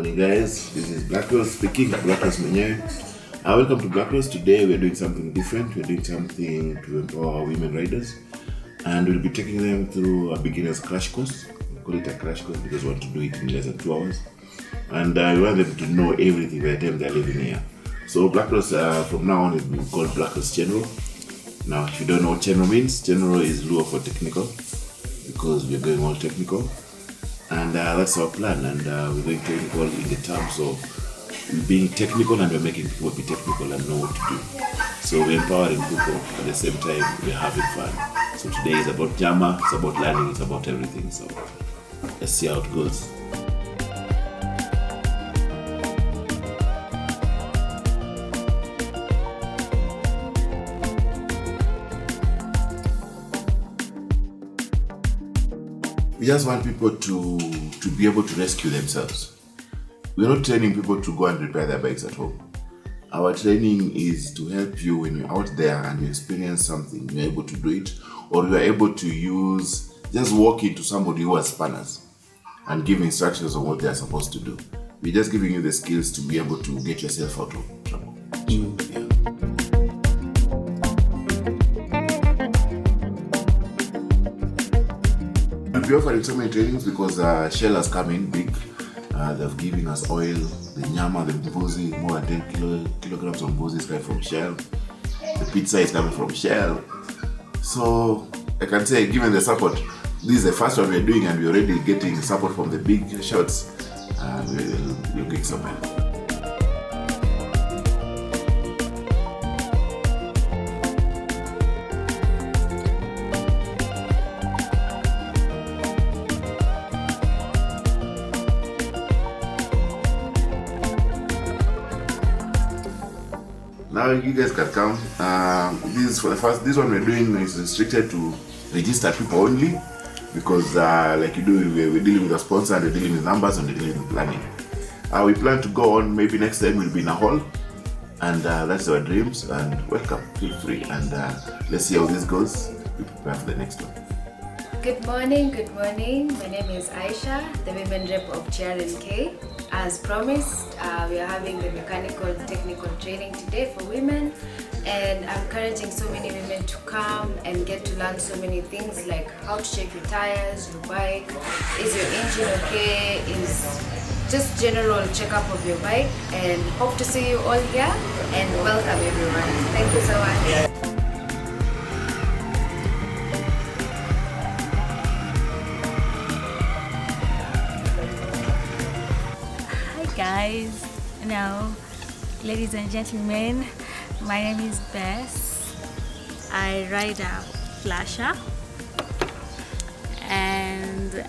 Morning guys, this is Blackrose speaking, Blackrose mwenyewe. Welcome to Blackrose. Today we are doing something different. We are doing something to empower women riders, and we'll be taking them through a beginner's crash course. We call it a crash course because we want to do it in less than 2 hours, and we want them to know everything by the time they're living here. So Blackrose from now on it will be called Blackrose General. Now if you don't know what General means, General is Luo for technical, because we're going all technical. And that's our plan, and we're going technical in the terms of being technical, and we're making people be technical and know what to do. So we're empowering people, at the same time we're having fun. So today is about Jama, it's about learning, it's about everything. So let's see how it goes. We just want people to be able to rescue themselves. We're not training people to go and repair their bikes at home. Our training is to help you when you're out there and you experience something, you're able to do it, or you're able to just walk into somebody who has spanners and give instructions on what they're supposed to do. We're just giving you the skills to be able to get yourself out of trouble. Yeah. We're offering so many trainings because Shell has come in big. They've given us oil, the nyama, the mbuzi, more than 10 kilograms of mbuzi is coming from Shell. The pizza is coming from Shell. So I can say, given the support, this is the first one we're doing, and we're already getting support from the big shots. We're going somewhere. Now you guys can come. This one we're doing is restricted to registered people only, because like you do, we're dealing with a sponsor, and we're dealing with numbers, and we're dealing with planning. We plan to go on, maybe next time we'll be in a hall, and that's our dreams. And welcome, feel free, and let's see how this goes. We prepare for the next one. Good morning. My name is Aisha, the women rep of T.R.N.K. As promised, we are having the mechanical technical training today for women, and I'm encouraging so many women to come and get to learn so many things, like how to check your tires, your bike, is your engine okay, is just general checkup of your bike, and hope to see you all here, and welcome everyone. Thank you so much. Guys, now, ladies and gentlemen, my name is Bess. I ride a Flasher, and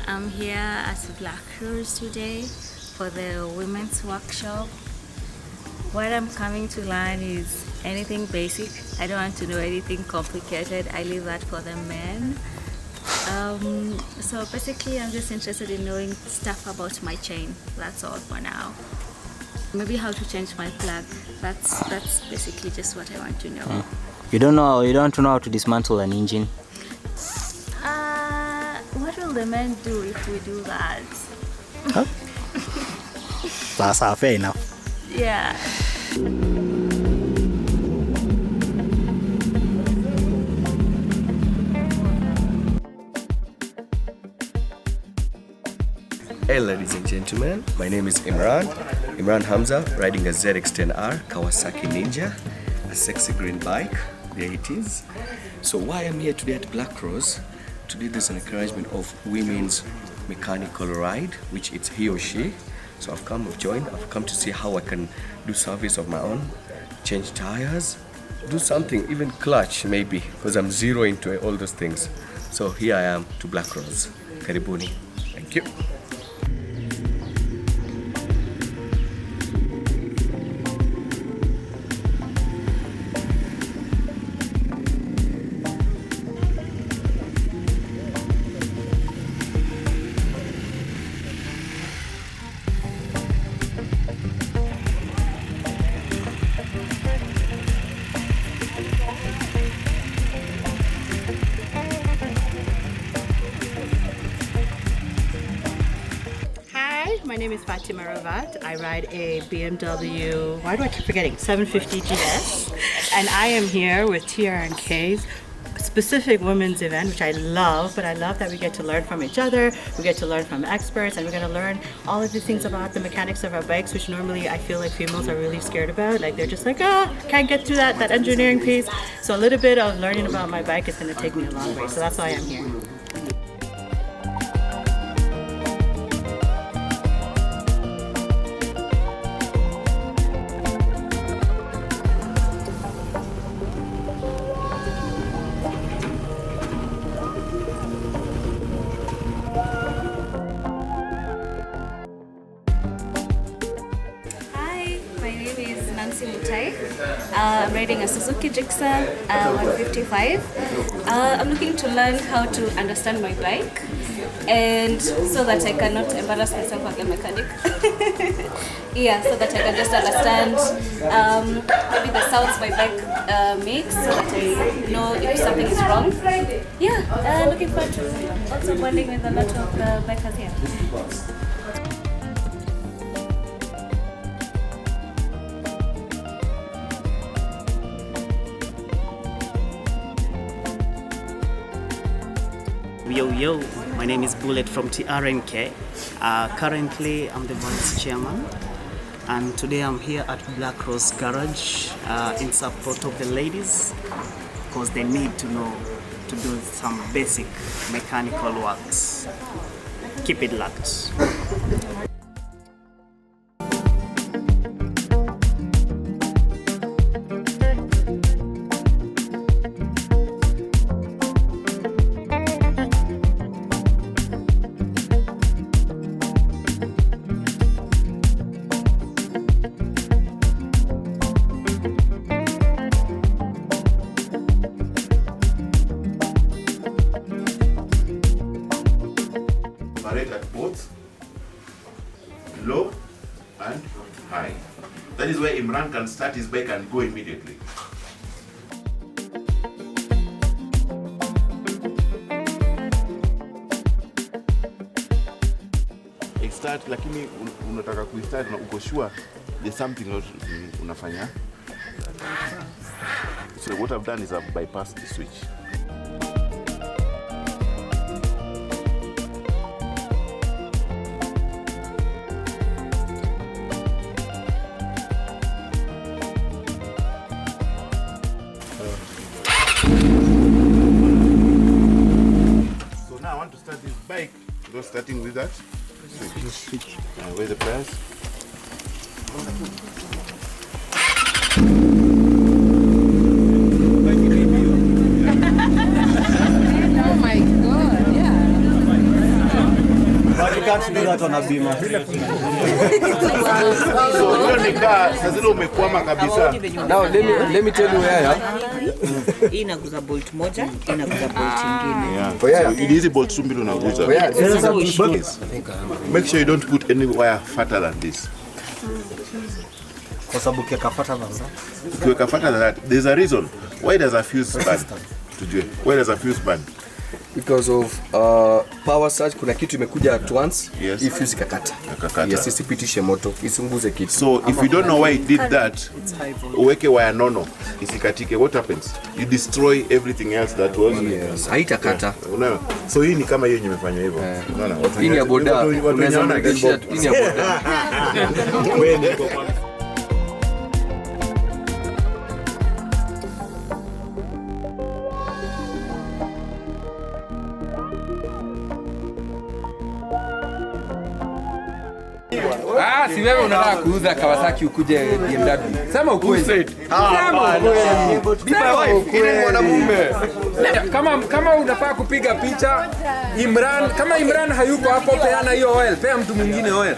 I'm here at Blackrose today for the women's workshop. What I'm coming to learn is anything basic. I don't want to know anything complicated. I leave that for the men. So basically I'm just interested in knowing stuff about my chain. That's all for now. Maybe how to change my plug. That's basically just what I want to know. You don't want to know how to dismantle an engine? What will the men do if we do that? Huh? That's fair enough. Yeah. Hey ladies and gentlemen, my name is Imran Hamza, riding a ZX-10R Kawasaki Ninja, a sexy green bike, there it is. So why I'm here today at Blackrose, today there's an encouragement of women's mechanical ride, which it's he or she. So I've come to see how I can do service of my own, change tires, do something, even clutch maybe, because I'm zero into all those things. So here I am to Blackrose. Karibuni. Thank you. Hi, my name is Fatima Ravat. I ride a BMW, why do I keep forgetting, 750 GS. And I am here with T.R.N.K's specific women's event, which I love, but I love that we get to learn from each other, we get to learn from experts, and we're going to learn all of these things about the mechanics of our bikes, which normally I feel like females are really scared about. Like they're just like, can't get through that engineering piece. So a little bit of learning about my bike is going to take me a long way. So that's why I'm here. I'm riding a Suzuki Gixxer 155. I'm looking to learn how to understand my bike, and so that I cannot embarrass myself as a mechanic. Yeah, so that I can just understand maybe the sounds my bike makes, so that I know if something is wrong. Yeah, looking forward to also bonding with a lot of the bikers here. Yo, my name is Bullet from T.R.N.K. Currently, I'm the vice chairman, and today I'm here at Blackrose Garage in support of the ladies, because they need to know to do some basic mechanical works. Keep it locked. At both low and high. That is where Imran can start his bike and go immediately. Start, lakini unataka kuistart na uko sure there's something else unafanya. So what I've done is I've bypassed the switch. So now I want to start this bike. Just starting with that switch. Where's the pliers? Oh my God, yeah. But you can't do that on a beamer. So hiyo ni kaa sasa zile umekwama kabisa. Now let me tell you where. Hii inaguza bolt moja, inaguza bolt nyingine. Yeah. Yeah. It is bolt mbili unaguza. Make sure you don't put any wire fatter than this. Kwa sababu ukiweka fatter than that. Ukiweka fatter than that, there's a reason. Why does a fuse burn? Why does a fuse burn? Because of power surge, kuna kitu imekuja at once. Yes. If fuse ikakata. Yes, isipitishe moto, isunguze kitu. So if you don't know why it did that, uweke wire nono, isikatike. What happens? You destroy everything else that was. Yes. Haitakata. Unaona? So hii ni kama hiyo nimefanya hivyo. Unaona? Hii ni ya boda. Unaweza mrekishia hii ni ya boda. Si wewe unataka kuuza Kawasaki ukuje BMW. Sema ukweli. Sema ukweli. Mwanamume. Kama unafaa kupiga picha kama Imran hayuko hapo, peana hiyo oil. Pea mtu mwingine oil.